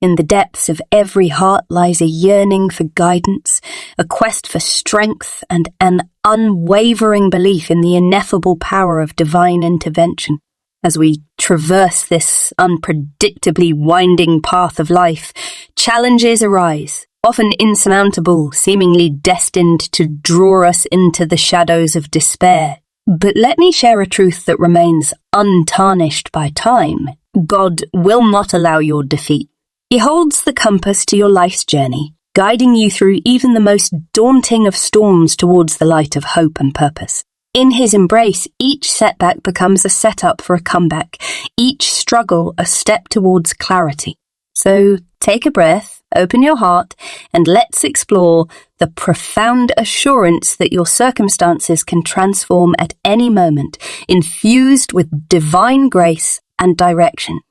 In the depths of every heart lies a yearning for guidance, a quest for strength, and an unwavering belief in the ineffable power of divine intervention. As we traverse this unpredictably winding path of life, challenges arise, often insurmountable, seemingly destined to draw us into the shadows of despair. But let me share a truth that remains untarnished by time. God will not allow your defeat. He holds the compass to your life's journey, guiding you through even the most daunting of storms towards the light of hope and purpose. In his embrace, each setback becomes a setup for a comeback, each struggle a step towards clarity. So take a breath, open your heart, and let's explore the profound assurance that your circumstances can transform at any moment, infused with divine grace and direction.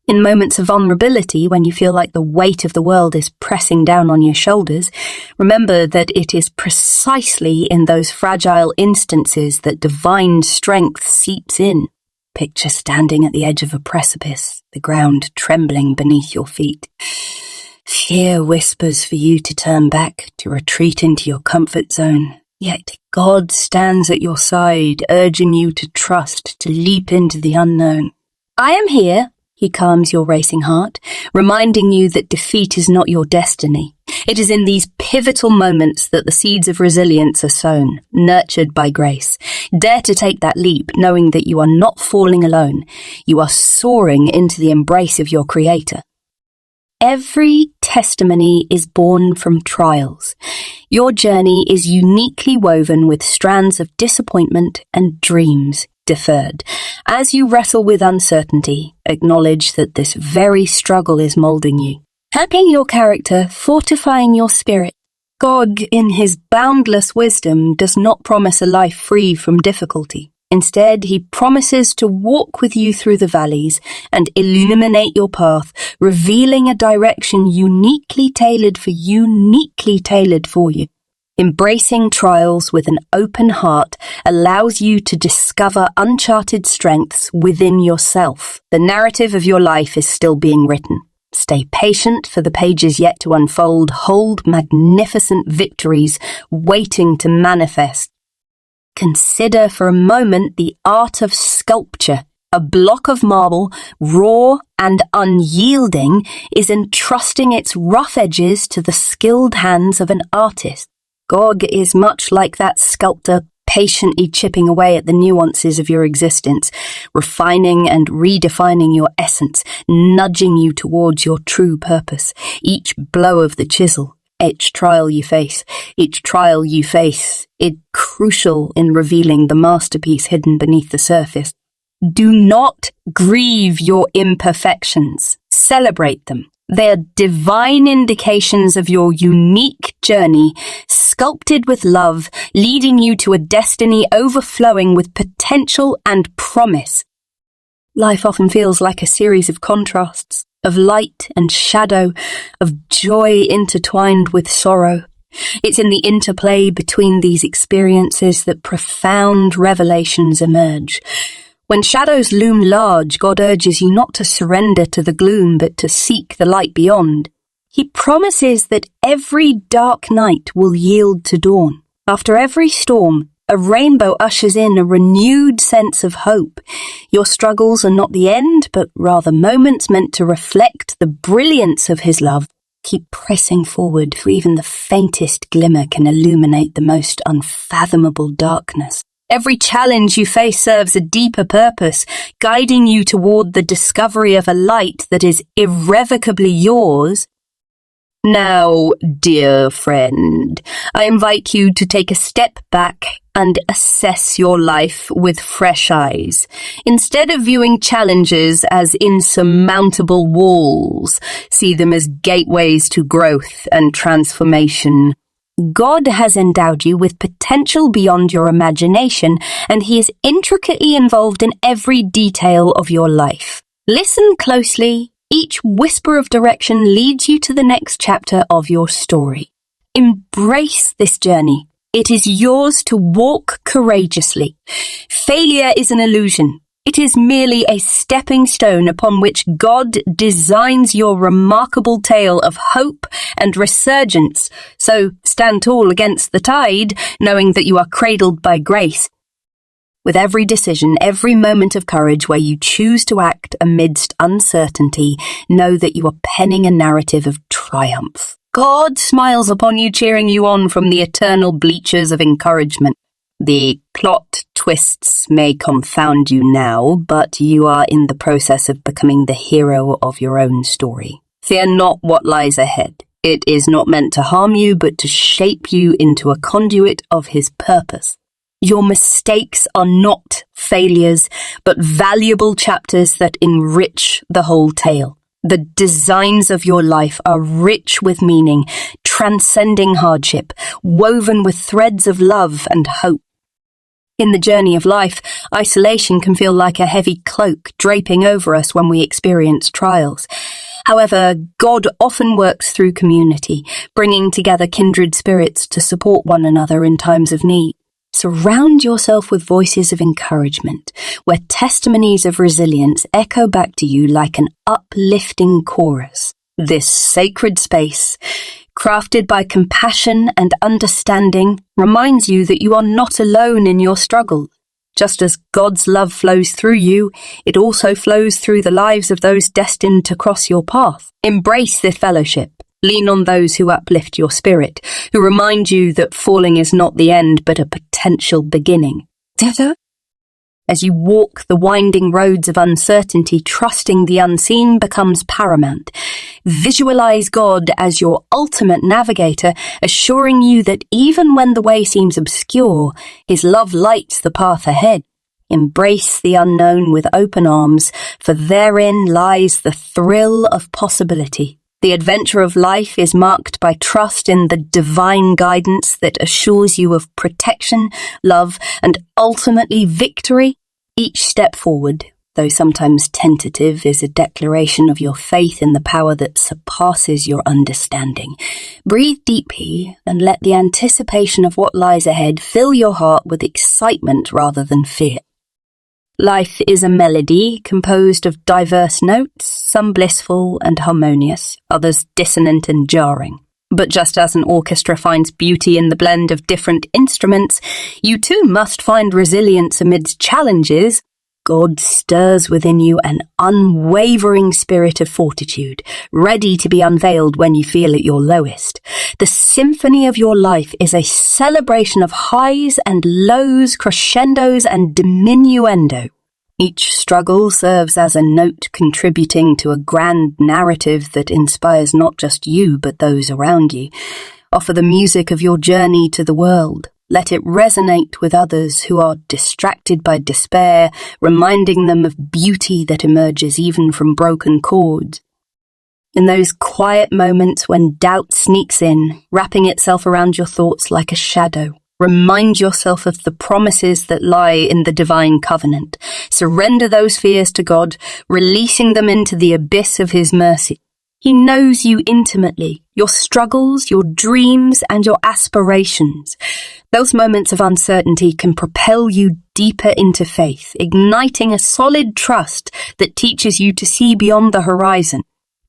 In moments of vulnerability, when you feel like the weight of the world is pressing down on your shoulders, remember that it is precisely in those fragile instances that divine strength seeps in. Picture standing at the edge of a precipice, the ground trembling beneath your feet. Fear whispers for you to turn back, to retreat into your comfort zone. Yet God stands at your side, urging you to trust, to leap into the unknown. I am here. He calms your racing heart, reminding you that defeat is not your destiny. It is in these pivotal moments that the seeds of resilience are sown, nurtured by grace. Dare to take that leap, knowing that you are not falling alone. You are soaring into the embrace of your Creator. Every testimony is born from trials. Your journey is uniquely woven with strands of disappointment and dreams deferred. As you wrestle with uncertainty, acknowledge that this very struggle is molding you, helping your character, fortifying your spirit. God, in his boundless wisdom, does not promise a life free from difficulty. Instead, he promises to walk with you through the valleys and illuminate your path, revealing a direction uniquely tailored for you. Embracing trials with an open heart allows you to discover uncharted strengths within yourself. The narrative of your life is still being written. Stay patient for the pages yet to unfold. Hold magnificent victories waiting to manifest. Consider for a moment the art of sculpture. A block of marble, raw and unyielding, is entrusting its rough edges to the skilled hands of an artist. God is much like that sculptor, patiently chipping away at the nuances of your existence, refining and redefining your essence, nudging you towards your true purpose. Each blow of the chisel, each trial you face, is crucial in revealing the masterpiece hidden beneath the surface. Do not grieve your imperfections. Celebrate them. They are divine indications of your unique journey, sculpted with love, leading you to a destiny overflowing with potential and promise. Life often feels like a series of contrasts, of light and shadow, of joy intertwined with sorrow. It's in the interplay between these experiences that profound revelations emerge. When shadows loom large, God urges you not to surrender to the gloom, but to seek the light beyond. He promises that every dark night will yield to dawn. After every storm, a rainbow ushers in a renewed sense of hope. Your struggles are not the end, but rather moments meant to reflect the brilliance of his love. Keep pressing forward, for even the faintest glimmer can illuminate the most unfathomable darkness. Every challenge you face serves a deeper purpose, guiding you toward the discovery of a light that is irrevocably yours. Now, dear friend, I invite you to take a step back and assess your life with fresh eyes. Instead of viewing challenges as insurmountable walls, see them as gateways to growth and transformation. God has endowed you with potential beyond your imagination, and he is intricately involved in every detail of your life. Listen closely. Each whisper of direction leads you to the next chapter of your story. Embrace this journey. It is yours to walk courageously. Failure is an illusion. It is merely a stepping stone upon which God designs your remarkable tale of hope and resurgence. So stand tall against the tide, knowing that you are cradled by grace. With every decision, every moment of courage where you choose to act amidst uncertainty, know that you are penning a narrative of triumph. God smiles upon you, cheering you on from the eternal bleachers of encouragement. The plot twists may confound you now, but you are in the process of becoming the hero of your own story. Fear not what lies ahead. It is not meant to harm you, but to shape you into a conduit of His purpose. Your mistakes are not failures, but valuable chapters that enrich the whole tale. The designs of your life are rich with meaning, transcending hardship, woven with threads of love and hope. In the journey of life, isolation can feel like a heavy cloak draping over us when we experience trials. However, God often works through community, bringing together kindred spirits to support one another in times of need. Surround yourself with voices of encouragement, where testimonies of resilience echo back to you like an uplifting chorus. This sacred space, crafted by compassion and understanding, reminds you that you are not alone in your struggle. Just as God's love flows through you, it also flows through the lives of those destined to cross your path. Embrace this fellowship. Lean on those who uplift your spirit, who remind you that falling is not the end, but a potential beginning. As you walk the winding roads of uncertainty, trusting the unseen becomes paramount. Visualize God as your ultimate navigator, assuring you that even when the way seems obscure, His love lights the path ahead. Embrace the unknown with open arms, for therein lies the thrill of possibility. The adventure of life is marked by trust in the divine guidance that assures you of protection, love, and ultimately victory. Each step forward, though sometimes tentative, is a declaration of your faith in the power that surpasses your understanding. Breathe deeply and let the anticipation of what lies ahead fill your heart with excitement rather than fear. Life is a melody composed of diverse notes, some blissful and harmonious, others dissonant and jarring. But just as an orchestra finds beauty in the blend of different instruments, you too must find resilience amidst challenges. God stirs within you an unwavering spirit of fortitude, ready to be unveiled when you feel at your lowest. The symphony of your life is a celebration of highs and lows, crescendos and diminuendo. Each struggle serves as a note contributing to a grand narrative that inspires not just you, but those around you. Offer the music of your journey to the world. Let it resonate with others who are distracted by despair, reminding them of beauty that emerges even from broken chords. In those quiet moments when doubt sneaks in, wrapping itself around your thoughts like a shadow, remind yourself of the promises that lie in the divine covenant. Surrender those fears to God, releasing them into the abyss of His mercy. He knows you intimately, your struggles, your dreams, and your aspirations. Those moments of uncertainty can propel you deeper into faith, igniting a solid trust that teaches you to see beyond the horizon.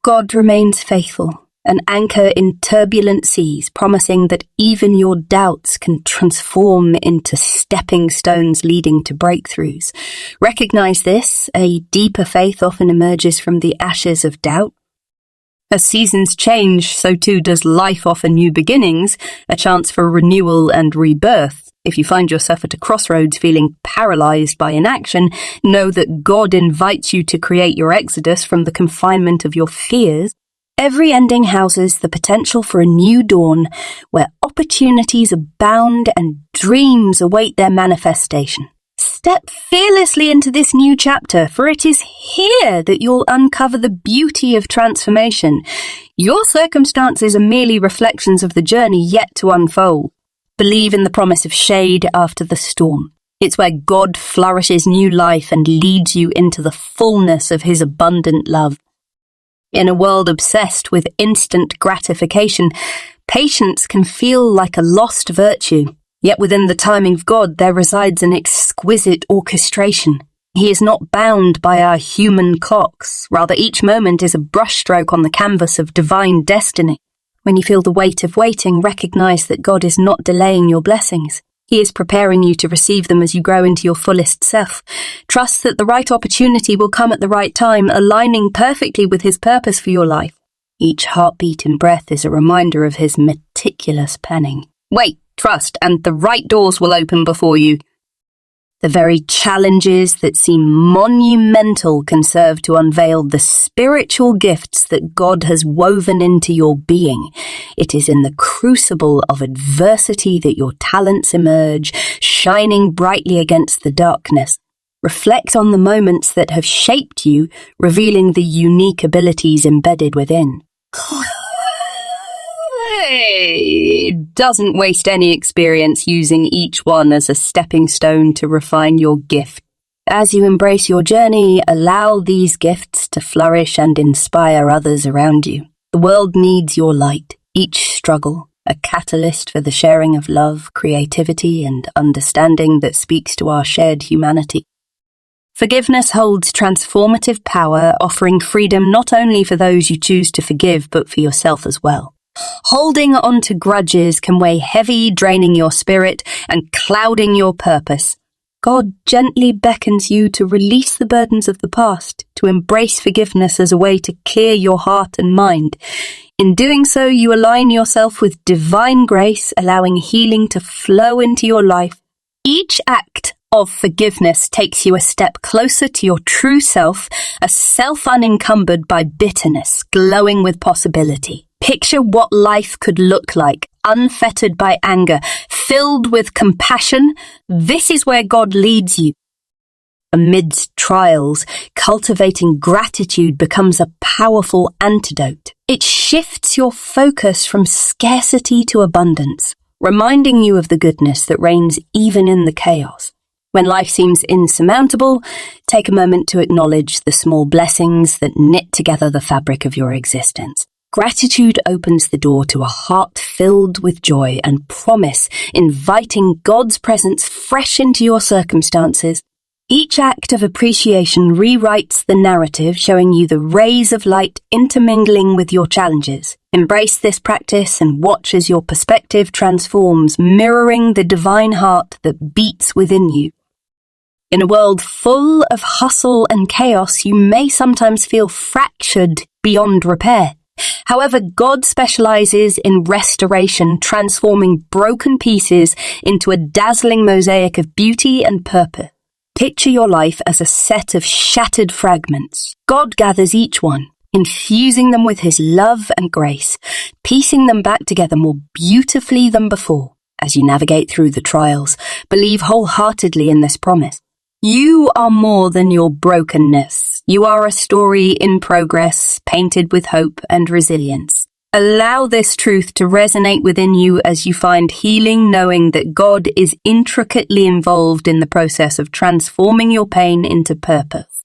God remains faithful, an anchor in turbulent seas, promising that even your doubts can transform into stepping stones leading to breakthroughs. Recognize this, a deeper faith often emerges from the ashes of doubt. As seasons change, so too does life offer new beginnings, a chance for renewal and rebirth. If you find yourself at a crossroads feeling paralyzed by inaction, know that God invites you to create your exodus from the confinement of your fears. Every ending houses the potential for a new dawn, where opportunities abound and dreams await their manifestation. Step fearlessly into this new chapter, for it is here that you'll uncover the beauty of transformation. Your circumstances are merely reflections of the journey yet to unfold. Believe in the promise of shade after the storm. It's where God flourishes new life and leads you into the fullness of His abundant love. In a world obsessed with instant gratification, patience can feel like a lost virtue. Yet within the timing of God there resides an exquisite orchestration. He is not bound by our human clocks. Rather, each moment is a brushstroke on the canvas of divine destiny. When you feel the weight of waiting, recognize that God is not delaying your blessings. He is preparing you to receive them as you grow into your fullest self. Trust that the right opportunity will come at the right time, aligning perfectly with His purpose for your life. Each heartbeat and breath is a reminder of His meticulous planning. Wait, trust, and the right doors will open before you. The very challenges that seem monumental can serve to unveil the spiritual gifts that God has woven into your being. It is in the crucible of adversity that your talents emerge, shining brightly against the darkness. Reflect on the moments that have shaped you, revealing the unique abilities embedded within. Doesn't waste any experience using each one as a stepping stone to refine your gift. As you embrace your journey, allow these gifts to flourish and inspire others around you. The world needs your light, each struggle, a catalyst for the sharing of love, creativity, and understanding that speaks to our shared humanity. Forgiveness holds transformative power, offering freedom not only for those you choose to forgive, but for yourself as well. Holding on to grudges can weigh heavy, draining your spirit and clouding your purpose. God gently beckons you to release the burdens of the past, to embrace forgiveness as a way to clear your heart and mind. In doing so, you align yourself with divine grace, allowing healing to flow into your life. Each act of forgiveness takes you a step closer to your true self, a self unencumbered by bitterness, glowing with possibility. Picture what life could look like, unfettered by anger, filled with compassion. This is where God leads you. Amidst trials, cultivating gratitude becomes a powerful antidote. It shifts your focus from scarcity to abundance, reminding you of the goodness that reigns even in the chaos. When life seems insurmountable, take a moment to acknowledge the small blessings that knit together the fabric of your existence. Gratitude opens the door to a heart filled with joy and promise, inviting God's presence fresh into your circumstances. Each act of appreciation rewrites the narrative, showing you the rays of light intermingling with your challenges. Embrace this practice and watch as your perspective transforms, mirroring the divine heart that beats within you. In a world full of hustle and chaos, you may sometimes feel fractured beyond repair. However, God specializes in restoration, transforming broken pieces into a dazzling mosaic of beauty and purpose. Picture your life as a set of shattered fragments. God gathers each one, infusing them with His love and grace, piecing them back together more beautifully than before. As you navigate through the trials, believe wholeheartedly in this promise. You are more than your brokenness. You are a story in progress, painted with hope and resilience. Allow this truth to resonate within you as you find healing, knowing that God is intricately involved in the process of transforming your pain into purpose.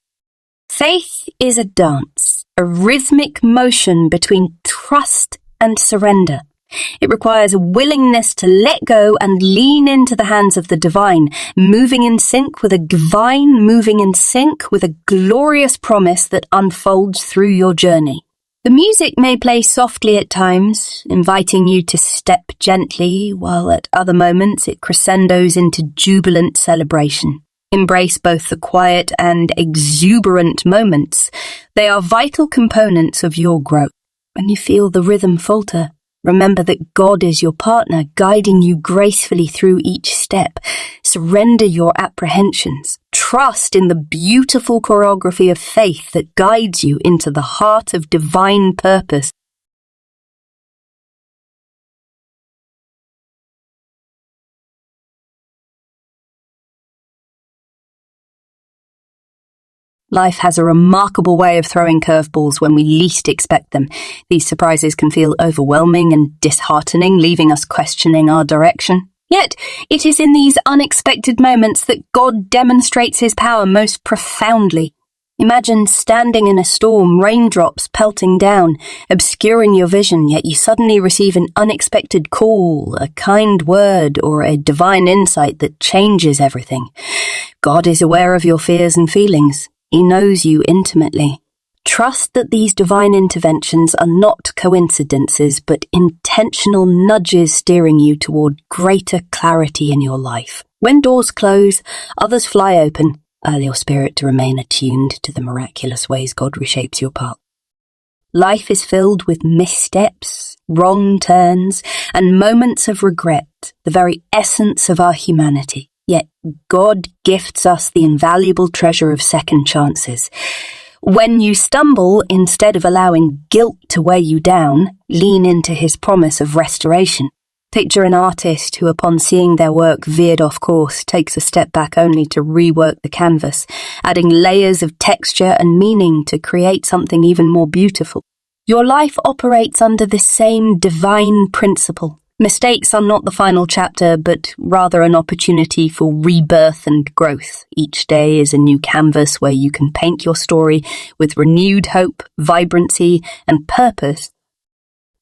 Faith is a dance, a rhythmic motion between trust and surrender. It requires a willingness to let go and lean into the hands of the divine, moving in sync with a glorious promise that unfolds through your journey. The music may play softly at times, inviting you to step gently, while at other moments it crescendos into jubilant celebration. Embrace both the quiet and exuberant moments. They are vital components of your growth. When you feel the rhythm falter, remember that God is your partner, guiding you gracefully through each step. Surrender your apprehensions. Trust in the beautiful choreography of faith that guides you into the heart of divine purpose. Life has a remarkable way of throwing curveballs when we least expect them. These surprises can feel overwhelming and disheartening, leaving us questioning our direction. Yet, it is in these unexpected moments that God demonstrates His power most profoundly. Imagine standing in a storm, raindrops pelting down, obscuring your vision, yet you suddenly receive an unexpected call, a kind word, or a divine insight that changes everything. God is aware of your fears and feelings. He knows you intimately. Trust that these divine interventions are not coincidences, but intentional nudges steering you toward greater clarity in your life. When doors close, others fly open. Allow your spirit to remain attuned to the miraculous ways God reshapes your path. Life is filled with missteps, wrong turns, and moments of regret, the very essence of our humanity. Yet God gifts us the invaluable treasure of second chances. When you stumble, instead of allowing guilt to weigh you down, lean into His promise of restoration. Picture an artist who, upon seeing their work veered off course, takes a step back only to rework the canvas, adding layers of texture and meaning to create something even more beautiful. Your life operates under this same divine principle. Mistakes are not the final chapter, but rather an opportunity for rebirth and growth. Each day is a new canvas where you can paint your story with renewed hope, vibrancy, and purpose.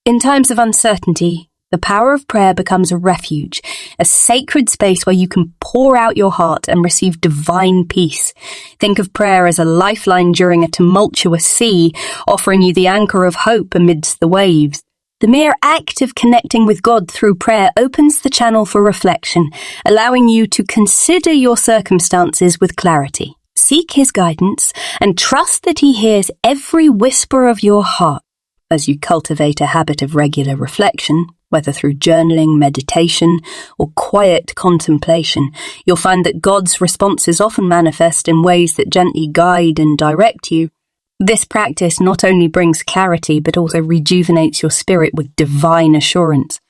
In times of uncertainty, the power of prayer becomes a refuge, a sacred space where you can pour out your heart and receive divine peace. Think of prayer as a lifeline during a tumultuous sea, offering you the anchor of hope amidst the waves. The mere act of connecting with God through prayer opens the channel for reflection, allowing you to consider your circumstances with clarity. Seek His guidance and trust that He hears every whisper of your heart. As you cultivate a habit of regular reflection, whether through journaling, meditation, or quiet contemplation, you'll find that God's responses often manifest in ways that gently guide and direct you. This practice not only brings clarity, but also rejuvenates your spirit with divine assurance.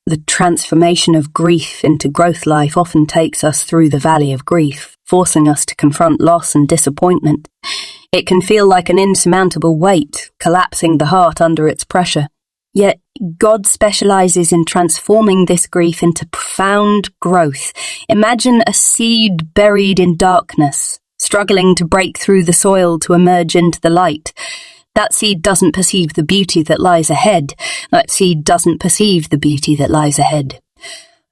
The transformation of grief into growth life often takes us through the valley of grief, forcing us to confront loss and disappointment. It can feel like an insurmountable weight, collapsing the heart under its pressure. Yet God specializes in transforming this grief into profound growth. Imagine a seed buried in darkness, struggling to break through the soil to emerge into the light. That seed doesn't perceive the beauty that lies ahead. That seed doesn't perceive the beauty that lies ahead.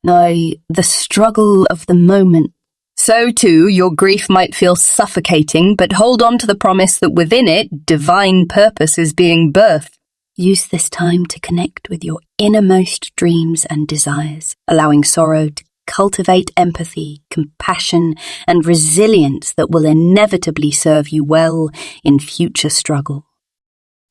No, the struggle of the moment. So too, your grief might feel suffocating, but hold on to the promise that within it, divine purpose is being birthed. Use this time to connect with your innermost dreams and desires, allowing sorrow to cultivate empathy, compassion, and resilience that will inevitably serve you well in future struggle.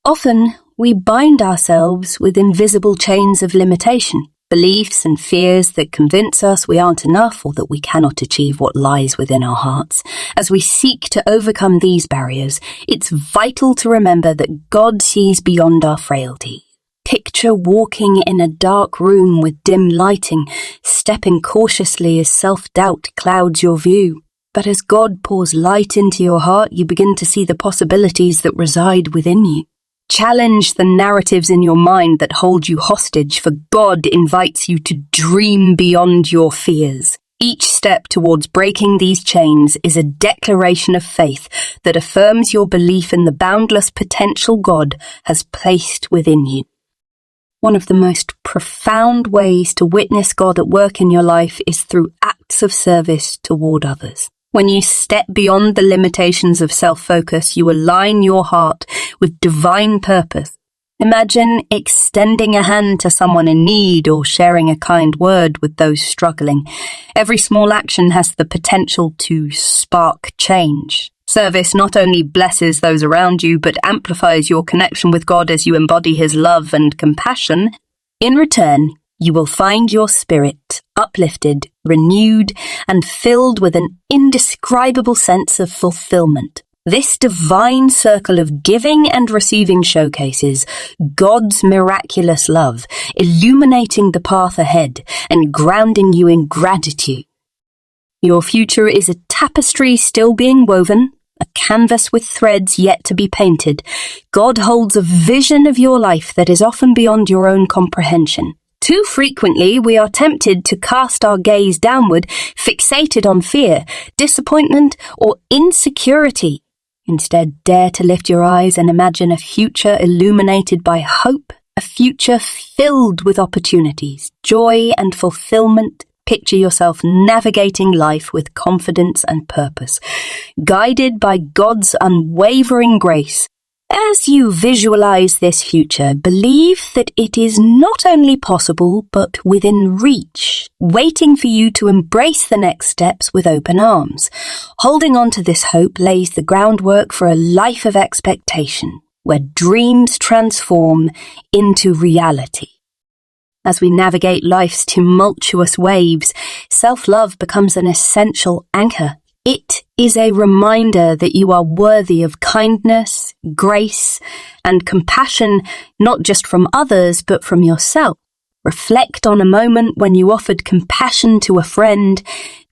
Often, we bind ourselves with invisible chains of limitation, beliefs and fears that convince us we aren't enough or that we cannot achieve what lies within our hearts. As we seek to overcome these barriers, it's vital to remember that God sees beyond our frailty. Picture walking in a dark room with dim lighting, stepping cautiously as self-doubt clouds your view. But as God pours light into your heart, you begin to see the possibilities that reside within you. Challenge the narratives in your mind that hold you hostage, for God invites you to dream beyond your fears. Each step towards breaking these chains is a declaration of faith that affirms your belief in the boundless potential God has placed within you. One of the most profound ways to witness God at work in your life is through acts of service toward others. When you step beyond the limitations of self-focus, you align your heart with divine purpose. Imagine extending a hand to someone in need or sharing a kind word with those struggling. Every small action has the potential to spark change. Service not only blesses those around you, but amplifies your connection with God as you embody His love and compassion. In return, you will find your spirit uplifted, renewed, and filled with an indescribable sense of fulfillment. This divine circle of giving and receiving showcases God's miraculous love, illuminating the path ahead and grounding you in gratitude. Your future is a tapestry still being woven, a canvas with threads yet to be painted. God holds a vision of your life that is often beyond your own comprehension. Too frequently, we are tempted to cast our gaze downward, fixated on fear, disappointment, or insecurity. Instead, dare to lift your eyes and imagine a future illuminated by hope, a future filled with opportunities, joy, and fulfillment. Picture yourself navigating life with confidence and purpose, guided by God's unwavering grace. As you visualize this future, believe that it is not only possible, but within reach, waiting for you to embrace the next steps with open arms. Holding on to this hope lays the groundwork for a life of expectation, where dreams transform into reality. As we navigate life's tumultuous waves, self-love becomes an essential anchor. It is a reminder that you are worthy of kindness, grace, and compassion, not just from others, but from yourself. Reflect on a moment when you offered compassion to a friend.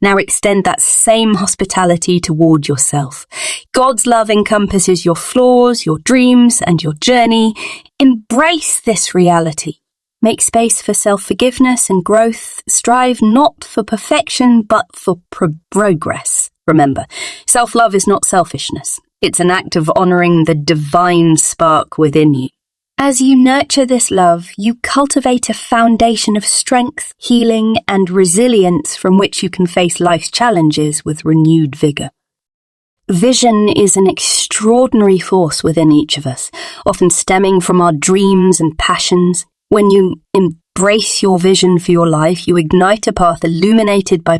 Now extend that same hospitality toward yourself. God's love encompasses your flaws, your dreams, and your journey. Embrace this reality. Make space for self-forgiveness and growth. Strive not for perfection, but for progress. Remember, self-love is not selfishness. It's an act of honoring the divine spark within you. As you nurture this love, you cultivate a foundation of strength, healing, and resilience from which you can face life's challenges with renewed vigor. Vision is an extraordinary force within each of us, often stemming from our dreams and passions. When you embrace your vision for your life, you ignite a path illuminated by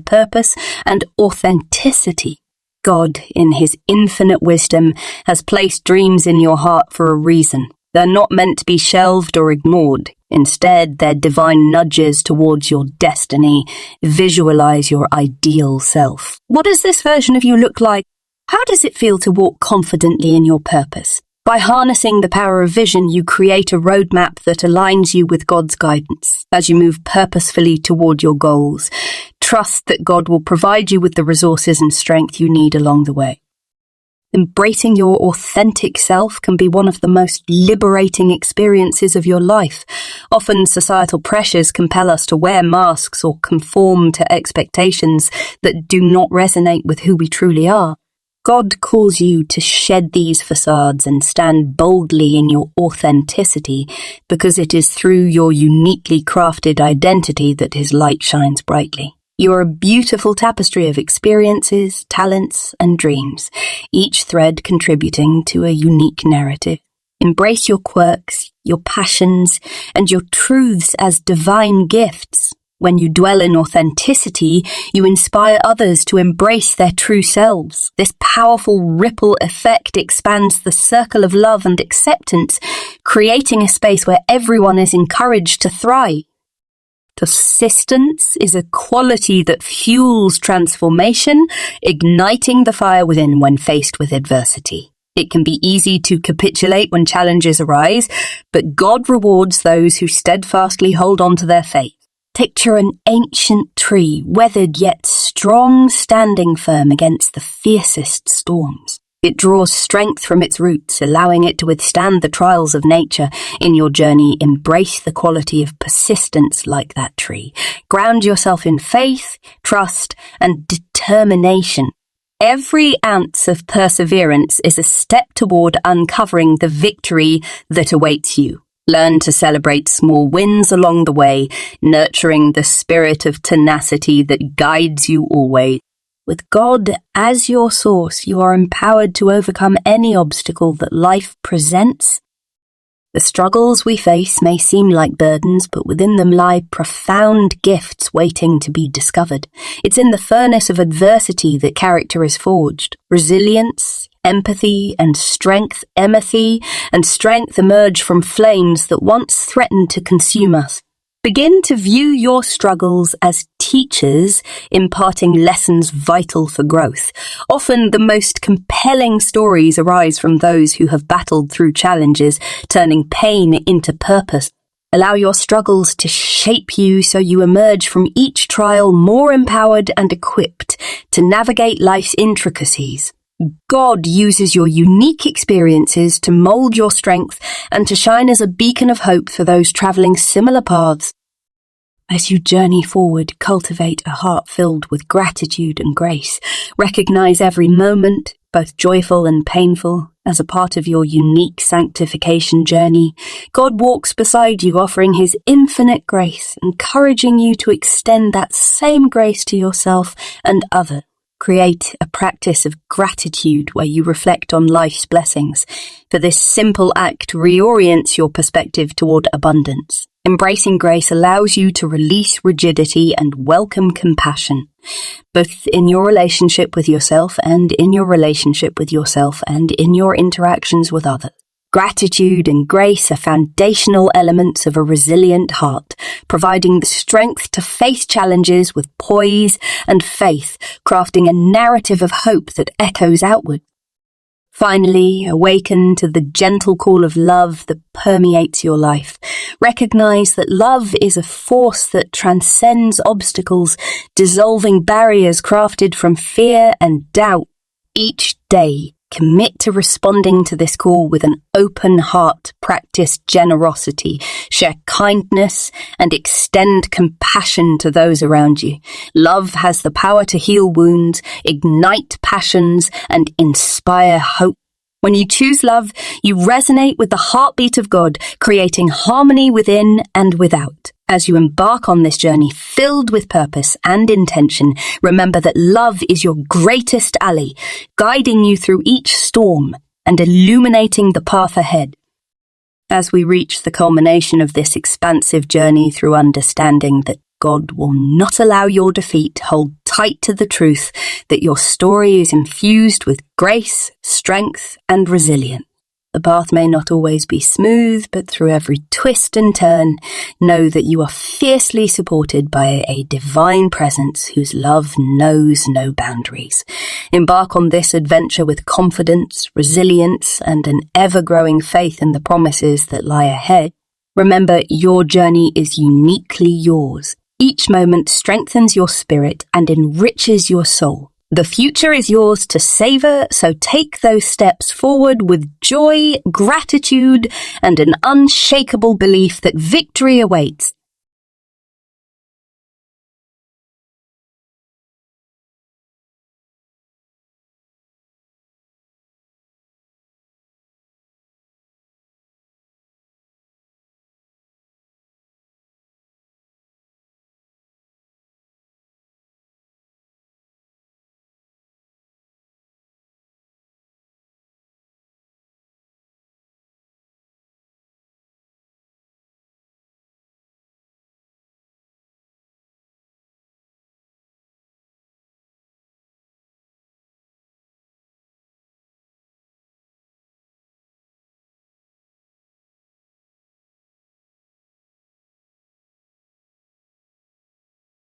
purpose and authenticity. God, in His infinite wisdom, has placed dreams in your heart for a reason. They're not meant to be shelved or ignored. Instead, they're divine nudges towards your destiny. Visualize your ideal self. What does this version of you look like? How does it feel to walk confidently in your purpose? By harnessing the power of vision, you create a roadmap that aligns you with God's guidance. As you move purposefully toward your goals, trust that God will provide you with the resources and strength you need along the way. Embracing your authentic self can be one of the most liberating experiences of your life. Often societal pressures compel us to wear masks or conform to expectations that do not resonate with who we truly are. God calls you to shed these facades and stand boldly in your authenticity, because it is through your uniquely crafted identity that His light shines brightly. You are a beautiful tapestry of experiences, talents, and dreams, each thread contributing to a unique narrative. Embrace your quirks, your passions, and your truths as divine gifts. When you dwell in authenticity, you inspire others to embrace their true selves. This powerful ripple effect expands the circle of love and acceptance, creating a space where everyone is encouraged to thrive. Persistence is a quality that fuels transformation, igniting the fire within when faced with adversity. It can be easy to capitulate when challenges arise, but God rewards those who steadfastly hold on to their faith. Picture an ancient tree, weathered yet strong, standing firm against the fiercest storms. It draws strength from its roots, allowing it to withstand the trials of nature. In your journey, embrace the quality of persistence like that tree. Ground yourself in faith, trust, and determination. Every ounce of perseverance is a step toward uncovering the victory that awaits you. Learn to celebrate small wins along the way, nurturing the spirit of tenacity that guides you always. With God as your source, you are empowered to overcome any obstacle that life presents. The struggles we face may seem like burdens, but within them lie profound gifts waiting to be discovered. It's in the furnace of adversity that character is forged. Resilience, empathy, and strength emerge from flames that once threatened to consume us. Begin to view your struggles as teachers, imparting lessons vital for growth. Often the most compelling stories arise from those who have battled through challenges, turning pain into purpose. Allow your struggles to shape you so you emerge from each trial more empowered and equipped to navigate life's intricacies. God uses your unique experiences to mold your strength and to shine as a beacon of hope for those traveling similar paths. As you journey forward, cultivate a heart filled with gratitude and grace. Recognize every moment, both joyful and painful, as a part of your unique sanctification journey. God walks beside you, offering His infinite grace, encouraging you to extend that same grace to yourself and others. Create a practice of gratitude where you reflect on life's blessings, for this simple act reorients your perspective toward abundance. Embracing grace allows you to release rigidity and welcome compassion, both in your relationship with yourself and in your interactions with others. Gratitude and grace are foundational elements of a resilient heart, providing the strength to face challenges with poise and faith, crafting a narrative of hope that echoes outward. Finally, awaken to the gentle call of love that permeates your life. Recognize that love is a force that transcends obstacles, dissolving barriers crafted from fear and doubt. Each day, commit to responding to this call with an open heart, practice generosity, share kindness, and extend compassion to those around you. Love has the power to heal wounds, ignite passions, and inspire hope. When you choose love, you resonate with the heartbeat of God, creating harmony within and without. As you embark on this journey filled with purpose and intention, remember that love is your greatest ally, guiding you through each storm and illuminating the path ahead. As we reach the culmination of this expansive journey through understanding that God will not allow your defeat, hold tight to the truth that your story is infused with grace, strength, and resilience. The path may not always be smooth, but through every twist and turn, know that you are fiercely supported by a divine presence whose love knows no boundaries. Embark on this adventure with confidence, resilience, and an ever-growing faith in the promises that lie ahead. Remember, your journey is uniquely yours. Each moment strengthens your spirit and enriches your soul. The future is yours to savor, so take those steps forward with joy, gratitude, and an unshakable belief that victory awaits.